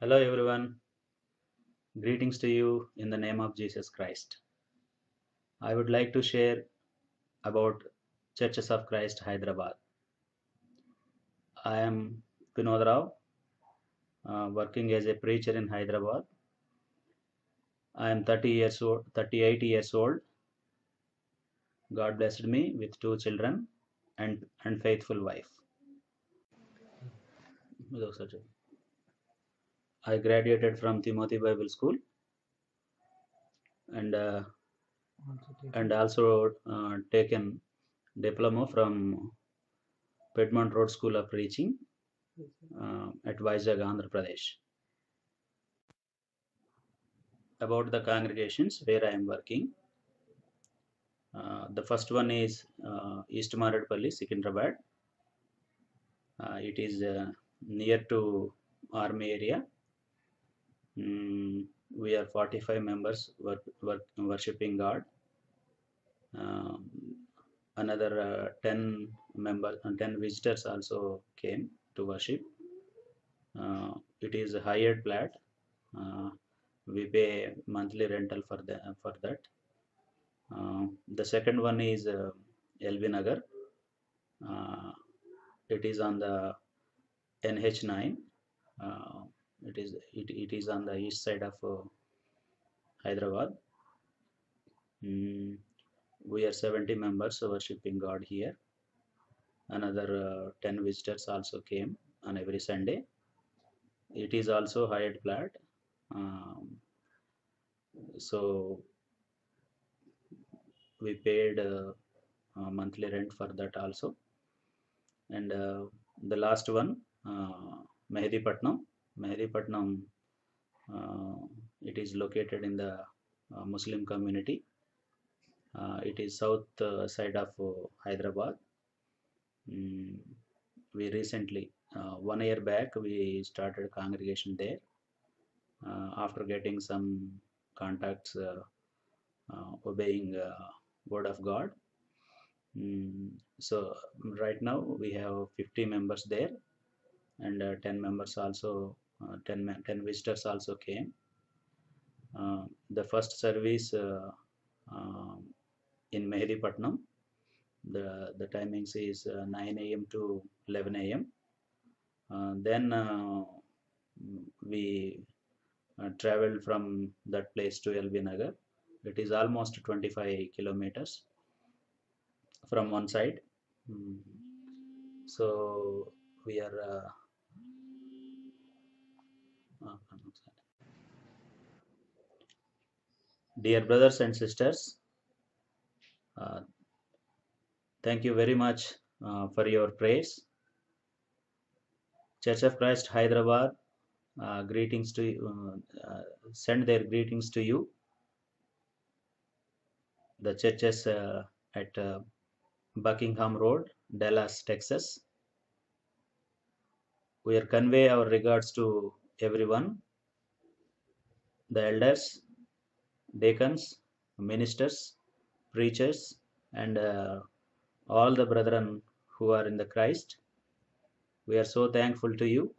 Hello everyone, greetings to you in the name of Jesus Christ. I would like to share about Churches of Christ Hyderabad. I am Vinod Rao, working as a preacher in Hyderabad. I am 30 years old, 38 years old. God blessed me with two children and faithful wife. I graduated from Timothy Bible School and also taken diploma from Piedmont Road School of Preaching at Vizag, Andhra Pradesh. About the congregations where I am working, the first one is East Maradpalli, Secunderabad. It is near to Army area. We are 45 members worshipping God. Another 10 members and 10 visitors also came to worship. It is a hired flat. We pay monthly rental for that. The second one is LB Nagar. It is on the NH9. It is on the east side of Hyderabad. We are 70 members worshipping God here. Another 10 visitors also came on every Sunday. It is also hired flat. So we paid monthly rent for that also. And the last one, Mehedipatnam. Mehedipatnam, it is located in the Muslim community. It is south side of Hyderabad. We recently, 1 year back, we started congregation there. After getting some contacts, obeying word of God. So right now we have 50 members there, and 10 members also, 10 visitors also came. The first service in Mehedipatnam, the timings is 9 a.m. to 11 a.m. Then we traveled from that place to LB Nagar. It is almost 25 kilometers from one side. So we are dear brothers and sisters, thank you very much for your praise. Church of Christ Hyderabad greetings to you, send their greetings to you. The churches at Buckingham Road, Dallas, Texas. We are convey our regards to everyone, the elders, deacons, ministers, preachers, and all the brethren who are in the Christ. We are so thankful to you.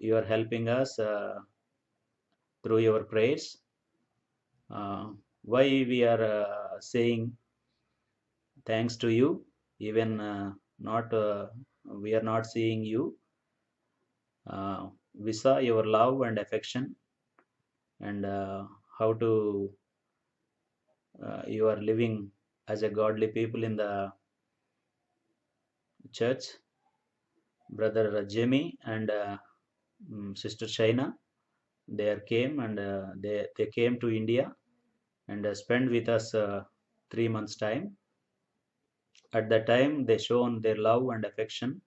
You are helping us through your prayers. Why we are saying thanks to you, even not we are not seeing you. We saw your love and affection, and how to you are living as a godly people in the church. Brother Jamie and Sister Shaina, they came and they came to India and spent with us 3 months time. At that time, they shown their love and affection,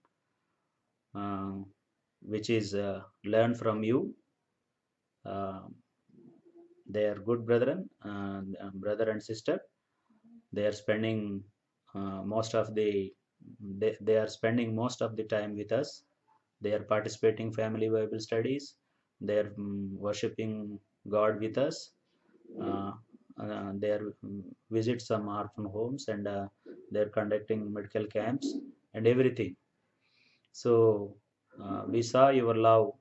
which is learned from you. They are good brethren, brother and sister. They are spending most of the they are spending most of the time with us. They are participating family Bible studies. They are worshipping God with us. They are visit some orphan homes, and they are conducting medical camps and everything. So we saw your love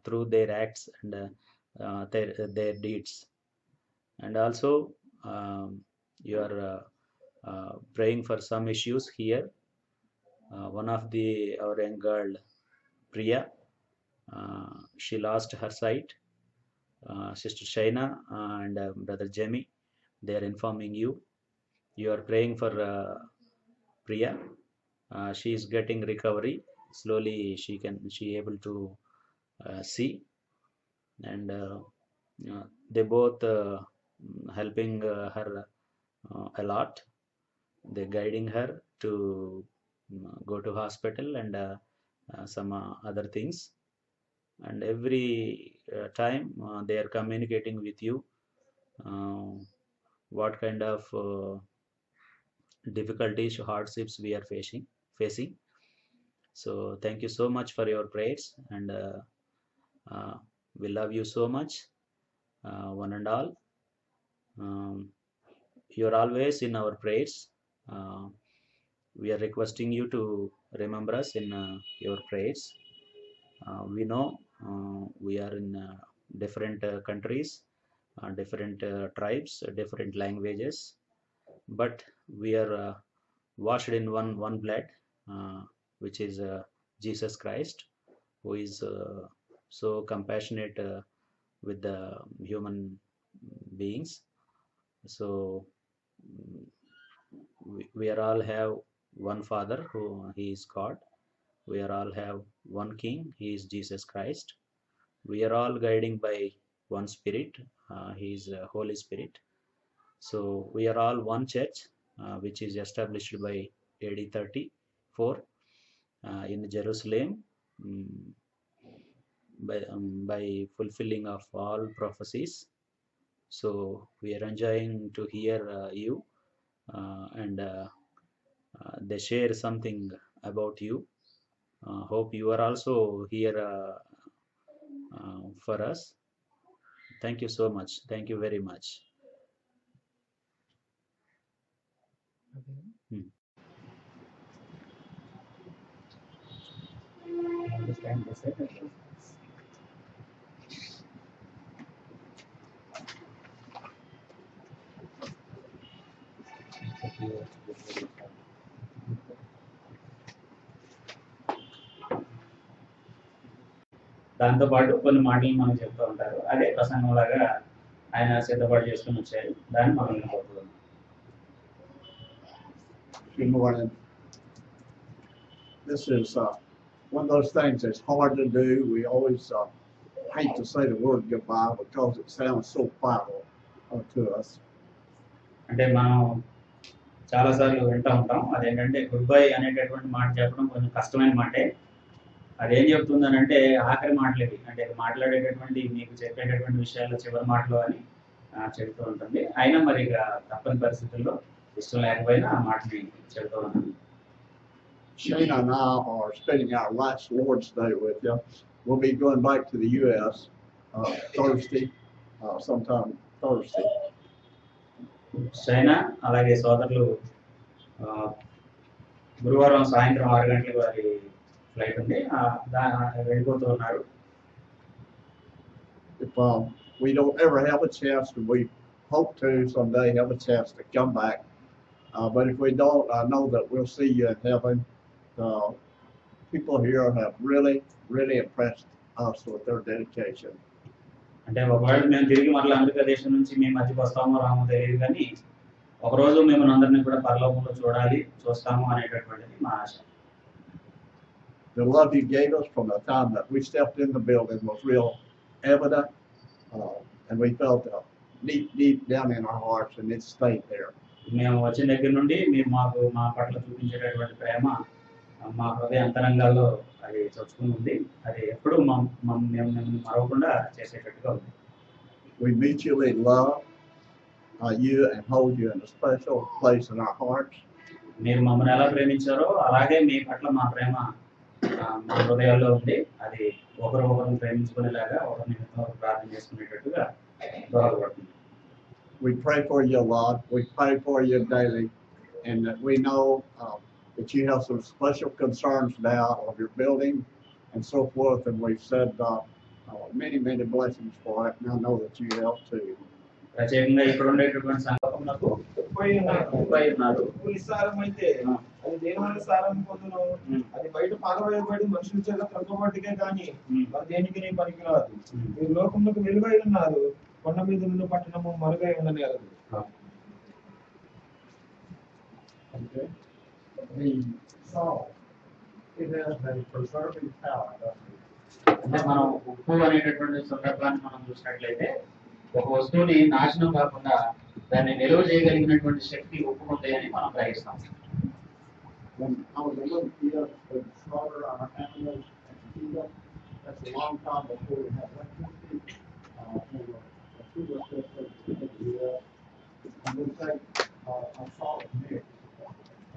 through their acts and their deeds. And also you are praying for some issues here. One of our young girl, Priya, she lost her sight. Sister Shaina and Brother Jamie, they are informing you. You are praying for Priya. She is getting recovery. Slowly she able to see, and they both helping her a lot. They're guiding her to go to hospital and some other things. And every time they are communicating with you what kind of difficulties, hardships we are facing. So thank you so much for your prayers, and we love you so much, one and all. You are always in our prayers. We are requesting you to remember us in your prayers. We know we are in different countries, different tribes, different languages, but we are washed in one blood, which is Jesus Christ, who is so compassionate with the human beings. So we are all have one Father, who He is God. We are all have one King, He is Jesus Christ. We are all guiding by one Spirit, He is Holy Spirit. So we are all one church, which is established by AD 34 in Jerusalem, um, by fulfilling of all prophecies. So we are enjoying to hear you, and they share something about you. Hope you are also here for us. Thank you so much. Thank you very much. Hmm. దాంతో పాటు కొన్ని మాటలు మనం చెప్తూ ఉంటారు. అదే ప్రసంగం లాగా ఆయన సిద్ధపాటు చేసుకుని వచ్చారు. దాన్ని మనం వినబోతున్నాం. Good morning. This is one of those things that's hard to do. We always hate to say the word goodbye because it sounds so final to us. అంటే మనం చాలాసార్లు వింటూ ఉంటాం. అదేంటంటే గుడ్ బై అనేటటువంటి మాట చెప్పడం కొంచెం కష్టమైన మాటే. అదేం చెప్తుందని అంటే ఆఖరి మాటలకి, అంటే మాట్లాడేటటువంటి మీకు చెప్పేటటువంటి విషయాల్లో చివరి మాటలు అని చెప్తూ ఉంటుంది. అయినా మరి ఇక తప్పని పరిస్థితుల్లో ఇష్టం లేకపోయినా ఆ మాటని చెప్తూ ఉన్నాను. Shana and I are spending our last Lord's Day with you. We'll be going back to the U.S. Thursday, sometime Thursday. China అలాగే సోదరులు గురువారం సాయంత్రం 6 గంటలకు వారి ఫ్లైట్ ఉంది, వెళ్ళిపోతూ ఉన్నారు. If we don't ever have a chance, and we hope to someday have a chance to come back, but if we don't, I know that we'll see you in heaven. People here have really impressed us with their dedication. అంటే ఒకవేళ మేము తిరిగి మరలా America దేశం నుంచి మీ మధ్యకి వస్తామో రామో తెలియదు, కానీ ఒకరోజు మేము అందరినీ కూడా పరలోకంలో చూస్తాము అనేటటువంటిది మా ఆశ. The love you gave us from the time that we stepped in the building was real evident, and we felt deep down in our hearts, and it stayed there. మేము వచ్చిన దగ్గర నుండి మీరు మా పట్ల చూపించేటటువంటి ప్రేమ మా హృదయ అంతరంగాల్లో అది చొచ్చుకుని ఉంది. అది ఎప్పుడు మేము మరవకుండా చేసేటట్టుగా ఉంది. We mutually love you and hold you in a special place in our hearts. మీరు మమ్మల్ని ఎలా ప్రేమించారో అలాగే మీ పట్ల మా ప్రేమ మా హృదయాల్లో ఉంది. అది ఒకరిని ప్రేమించుకునేలాగా ఒకరిని ప్రార్థన చేసుకునేటట్టుగా దోహదపడుతుంది. We pray for you a lot. We pray for you daily, and we know that you have some special concerns now of your building and so forth. And we've said many, many blessings for it, and I know that you have too. ప్రత్యేకంగా ఇక్కడ ఉండేటటువంటి సంఘమునకు ముప్పై ఉన్నారు. నిస్సారం అయితే అది దేని సారం పొందును, అది బయట పారవేయబడి మనుషుల చేత త్రొక్కబడికే కానీ మరి దేనికి పనికిరాదు. మీరు లోకములకు వెలుగై ఉన్నారు, కొండ మీద ఉన్న పట్టణము మరుగై ఉండనేరదు. Okay. The salt, it has a preserving power, doesn't it? అంటే మనం ఉప్పు అనేటటువంటి సందర్భాన్ని మనం చూసినట్లయితే ఒక వస్తువుని నాశనం కాకుండా దాన్ని నిల్వ చేయగలిగినటువంటి శక్తి ఉప్పుకుంది అని మనం గ్రహిస్తాం. When I was a little kid, we slaughter our animals and feed them. That's a long time before we had electricity. And the feeder system in the US. And we take a salt mix.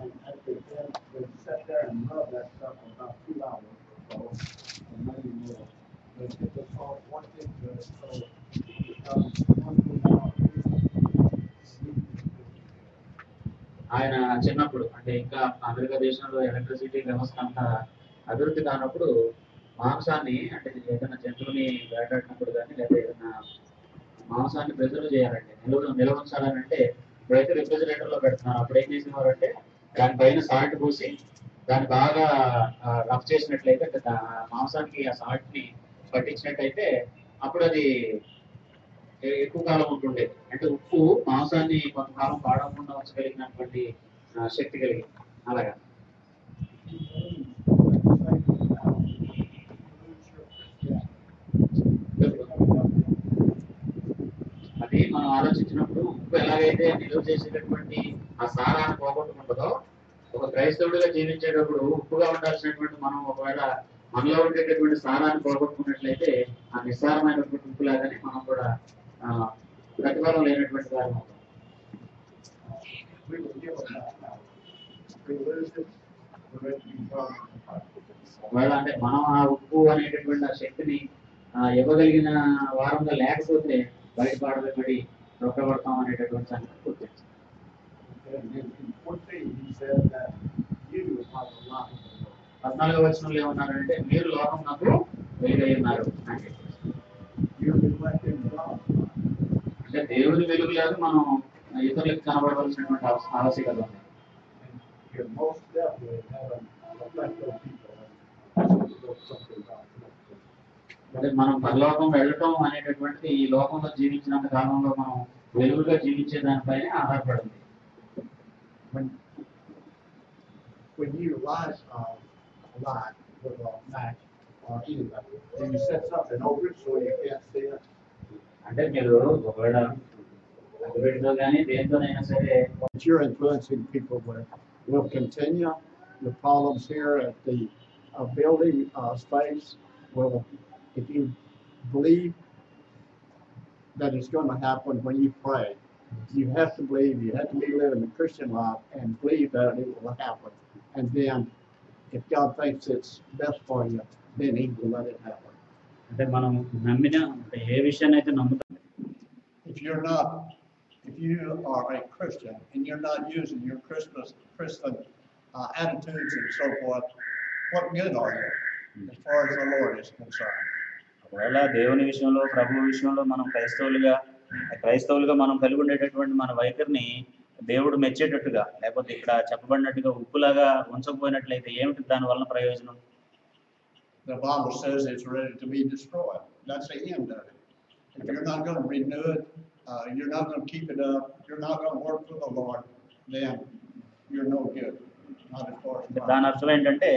And at the end, we sit there and rub that stuff for about 2 hours or so, or maybe more. We get the salt once into it, so it becomes 1 hour. ఆయన చిన్నప్పుడు అంటే ఇంకా America దేశంలో electricity వ్యవస్థ అంతా అభివృద్ధి కానప్పుడు మాంసాన్ని అంటే ఏదైనా జంతువుని వేటాడినప్పుడు కానీ లేదా ఏదైనా మాంసాన్ని ప్రిజర్వ్ చేయాలంటే నిల్వ ఉంచాలని అంటే ఇప్పుడైతే రిఫ్రిజిరేటర్ లో పెడుతున్నారు. అప్పుడు ఏం చేసేవారు అంటే దానిపైన సాల్ట్ పూసి దాన్ని బాగా రఫ్ చేసినట్లయితే మాంసానికి ఆ సాల్ట్ ని పట్టించినట్టయితే అప్పుడు అది ఎక్కువ కాలం ఉంటుండేది. అంటే ఉప్పు మాంసాన్ని కొంతకాలం పాడకుండా ఉంచగలిగినటువంటి శక్తి కలిగింది. అలాగా అది మనం ఆలోచించినప్పుడు ఉప్పు ఎలాగైతే నిలువ చేసేటటువంటి ఆ సారాన్ని పోగొట్టుకుంటుందో ఒక క్రైస్తవుడిగా జీవించేటప్పుడు ఉప్పుగా ఉండాల్సినటువంటి మనం ఒకవేళ మనలో ఉండేటటువంటి సారాన్ని పోగొట్టుకున్నట్లయితే ఆ నిస్సారమైనటువంటి ఉప్పు లాగానే మనం కూడా ప్రతిఫలం లేనటువంటి వారు అవుతాం. ఒకవేళ అంటే మనం ఆ ఉప్పు అనేటటువంటి ఆ శక్తిని ఇవ్వగలిగిన వారంగా లేకపోతే బయటపడబడి రొక్కబడతాం అనేటటువంటి సంగతి గుర్తించాం. 14వ వచనంలో ఏమన్నారంటే మీరు లోకం నాకు వెలుగై ఉన్నారు అంటే దేవుని వెలుగులాగా మనం ఇతరులకు కనబడవలసినటువంటి ఆవశ్యకత ఉంది. అంటే మనం పరలోకం వెళ్ళటం అనేటటువంటిది ఈ లోకంలో జీవించినంత కాలంలో మనం వెలుగుగా జీవించే దానిపైన ఆధారపడింది. When you rise a line with a match or anybody, and you set something over it so you can't see it. అంటే మీరు ఒకవేళ అగ్గిపెట్టెతో కానీ దేంతోనైనా సరే You're influencing people with will continue. The problems here at the building space will, if you believe that it's going to happen when you pray, you have to believe, you have to be living the Christian life and believe that it will happen. And then, if God thinks it's best for you, then He will let it happen. అంటే మనం నమ్మిన ఏ విషయాన్ని అయితే నమ్ముతాం. If you are a Christian and you're not using your Christian attitudes and so forth, what good are you as far as the Lord is concerned? ఒకవేళ దేవుని విషయంలో ప్రభు విషయంలో మనం క్రైస్తవులుగా మనం కలిగి ఉండేటటువంటి మన వైఖరిని దేవుడు మెచ్చేటట్టుగా లేకపోతే ఇక్కడ చెప్పబడినట్టుగా ఉప్పులాగా ఉంచకపోయినట్లయితే ఏమిటి దాని వలన ప్రయోజనం? The Bible says it's ready to be destroyed. That's the end of it. If you're not going to renew it, you're not going to keep it up, you're not going to work for the Lord, then you're no good. Not as far as దాని అర్థం ఏంటంటే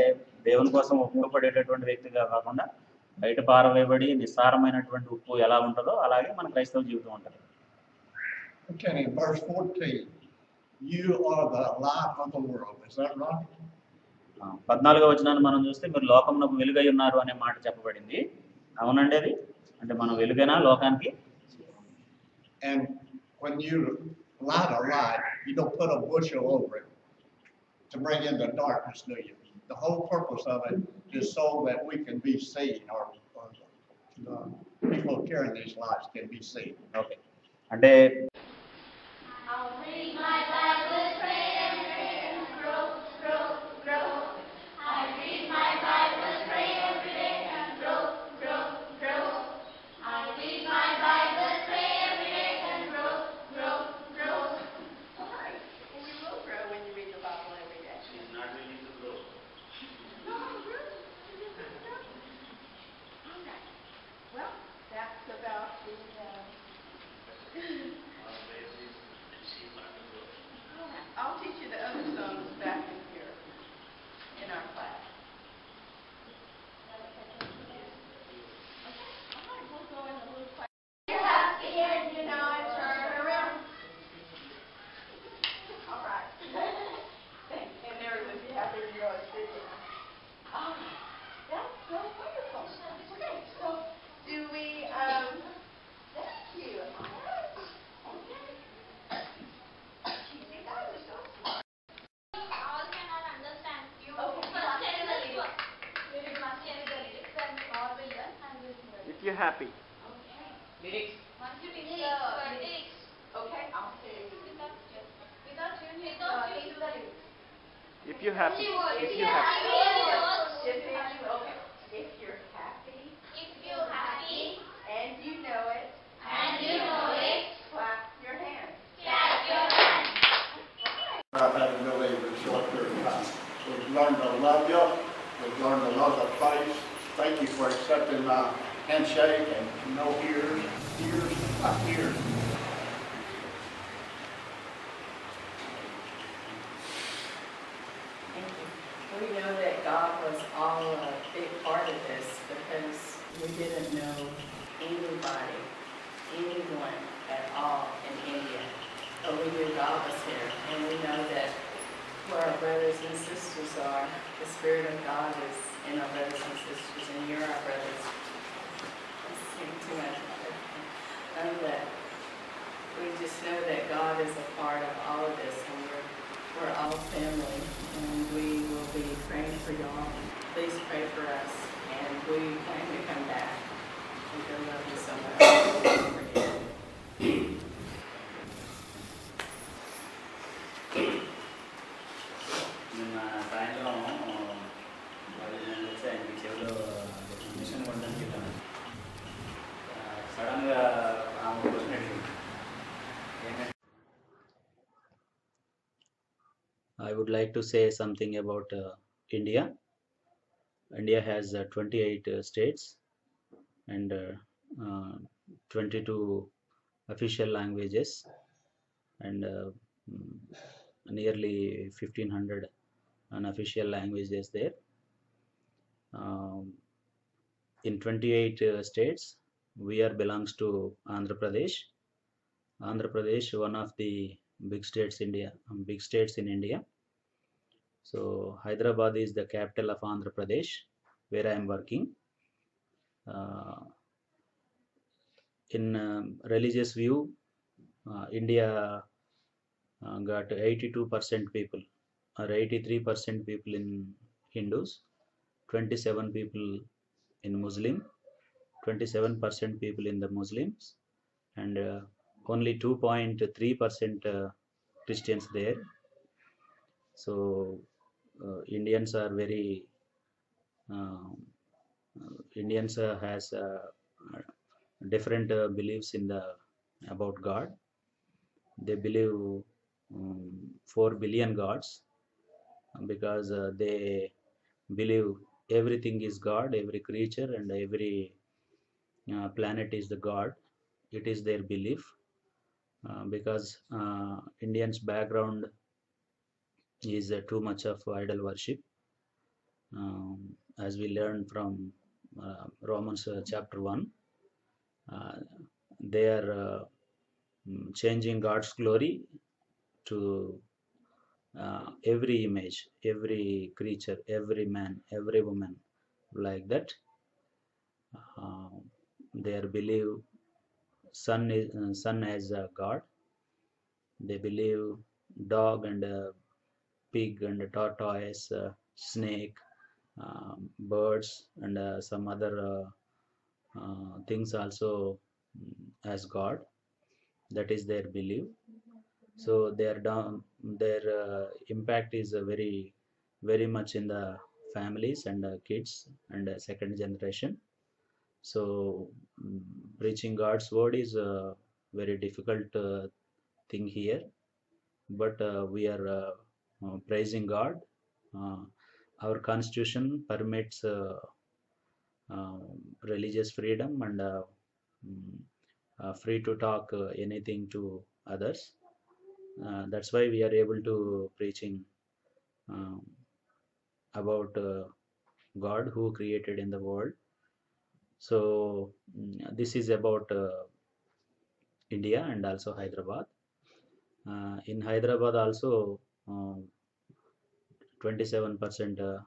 దేవుని కోసం ఉపయోగపడేటటువంటి వ్యక్తిగా కాకుండా బయట పారవేయబడి నిస్సారమైనటువంటి ఉప్పు ఎలా ఉంటుందో అలాగే మన క్రైస్తవ జీవితం ఉంటుంది. Okay, in verse 14, you are the light of the world. Is that right? 14వ వచనాన్ని మనం చూస్తే మీరు లోకమునకు వెలుగై ఉన్నారు అనే మాట చెప్పబడింది. అవునండి, అది అంటే మనం వెలుగైనా లోకానికి. And when you light a light, you don't put a bushel over it to bring in the darkness, do you? The whole purpose of it is so that we can be seen, or the people carrying these lights can be seen. Okay. అంటే I'll read my Bible, pray and grow, grow, grow. I read my Bible, pray every day and grow, grow, grow. I'll teach you the other songs back in here in our class. We'll go in a little class. You're happy and you know I turn around. All right. Thanks. And there is if you have to go and sit down. All right. That's wonderful. Okay, so do we, thank you. All right. Okay. You guys are so smart. All cannot understand. You Okay. must tell the lyrics. You must tell the lyrics and all will learn and will learn. If you're happy. Okay. Lyrics. Once you take the Lyrics. lyrics, Okay, I'll say. without you need take Take the lyrics. If you're happy. If you're happy. If okay. If you're happy If you're happy and you know it, and you know it, clap your hands. clap your hands. I've had to know in a short period of time. We've learned to love you. We've learned to love the place. Thank you for accepting my handshake and no ears, not ears. Thank you. We know that God was all a big part of this because we didn't know anybody, anyone at all in India. But we knew God was here, and we know that where our brothers and sisters are, the Spirit of God is in our brothers and sisters, and you're our brothers. I'm saying too much about it. That we just know that God is a part of all of this, and we're all family, and we will be praying for y'all. Please pray for us, and we plan to come back. We do love you so much. నిన్న సాయంత్రం వాళ్ళు నేను వచ్చి ఆయనకి చెవిలో machine కొనడానికి వెళ్ళాను. సడన్గా ఆమె వచ్చినట్టు ఏమంటే I would like to say something about India. India has 28 states and 22 official languages and nearly 1500 unofficial languages there. In 28 states, we are belongs to Andhra Pradesh. Andhra Pradesh, one of the big states in India. So Hyderabad is the capital of Andhra Pradesh, where I am working. In religious view, India got 82% people or 83% people in Hindus, 27 people in Muslim, 27% people in the Muslims, and only 2.3% Christians there. So Indians are very Indians has different beliefs in the about God. They believe 4 billion gods because they believe everything is God, every creature and every planet is the God. It is their belief because Indians background is too much of idol worship, as we learn from Romans chapter 1. They are changing God's glory to every image, every creature, every man, every woman, like that. They believe sun as a god. They believe dog and pig and tortoise, snake, birds and some other things also as God. That is their belief. So their impact is very much in the families and kids and second generation. So preaching God's word is a very difficult thing here, but we are praising God. Our constitution permits religious freedom and free to talk anything to others. That's why we are able to preaching um, about God who created in the world. So this is about India and also Hyderabad. In Hyderabad also 27%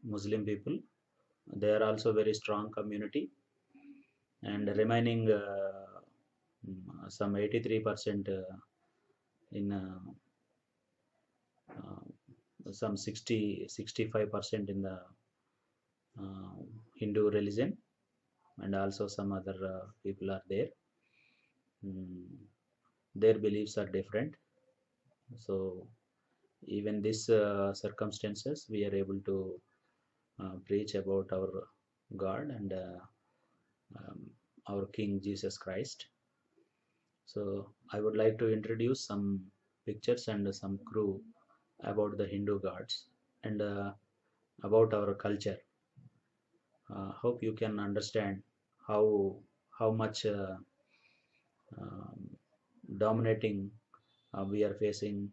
Muslim people. They are also very strong community, and remaining some 83% in some 65% in the uh, Hindu religion, and also some other people are there. Their beliefs are different. So even these circumstances, we are able to preach about our God and um, our King Jesus Christ. So I would like to introduce some pictures and some crew about the Hindu gods and about our culture. Hope you can understand how much um, dominating we are facing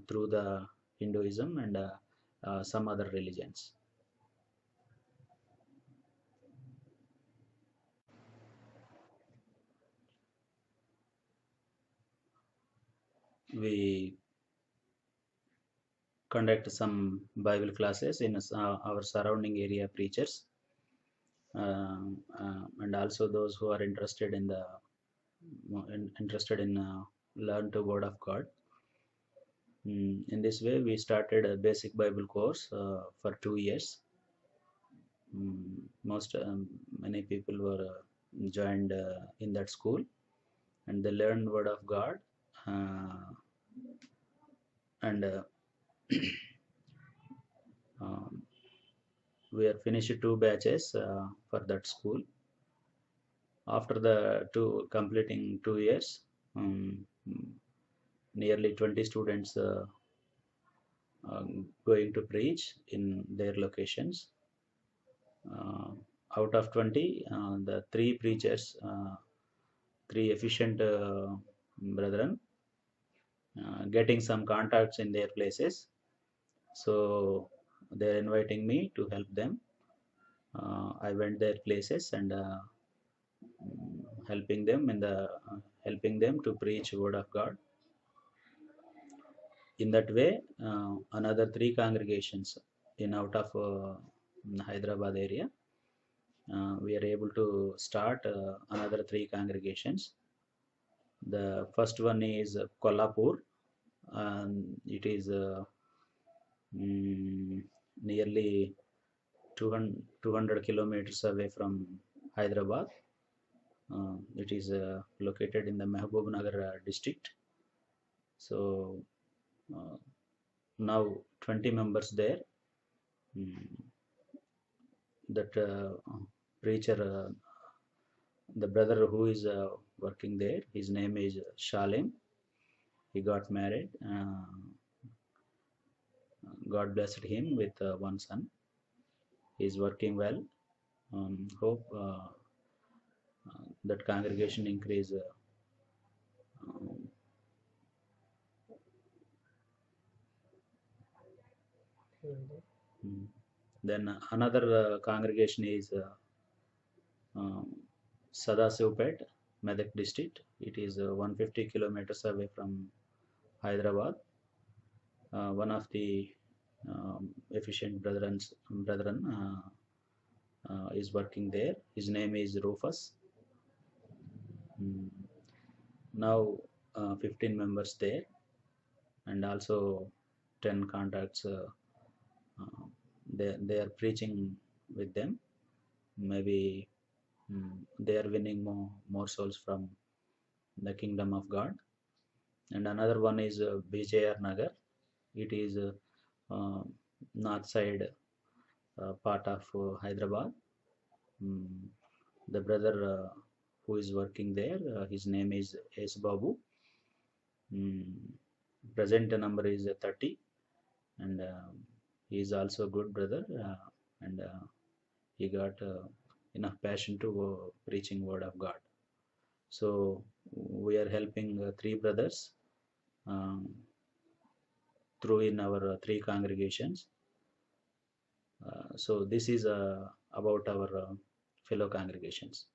through the Hinduism and some other religions. We conduct some Bible classes in our surrounding area preachers, and also those who are interested in learn the Word of God. In this way, we started a basic Bible course for 2 years. Many people were joined in that school, and they learned Word of God. Uh, and um, we are finished 2 batches for that school. After the completing 2 years, um, nearly 20 students going to preach in their locations. Uh, Out of 20, the three preachers, three efficient brethren, getting some contacts in their places. So they're inviting me to help them. I went their places and helping them to preach word of God. In that way, another three congregations in out of Hyderabad area, we are able to start another three congregations. The first one is Kolhapur, and it is nearly 200 kilometers away from Hyderabad. It is located in the Mehboob district. So now 20 members there. That preacher, the brother who is working there, his name is Shalim. He got married. God blessed him with one son. He is working well. Hope that congregation increase. Um, then another congregation is Sadasivpet, Medak district. It is 150 kilometers away from Hyderabad. One of the efficient brethren is working there. His name is Rufus. Now 15 members there, and also 10 contacts. They are preaching with them. Maybe they are winning more souls from the kingdom of God. And another one is BJR Nagar. It is north side part of Hyderabad. The brother who is working there, his name is S. Babu. Present number is 30, and he is also a good brother, and he got enough passion to preaching word of God. So we are helping 3 brothers through in our 3 congregations. So this is about our fellow congregations.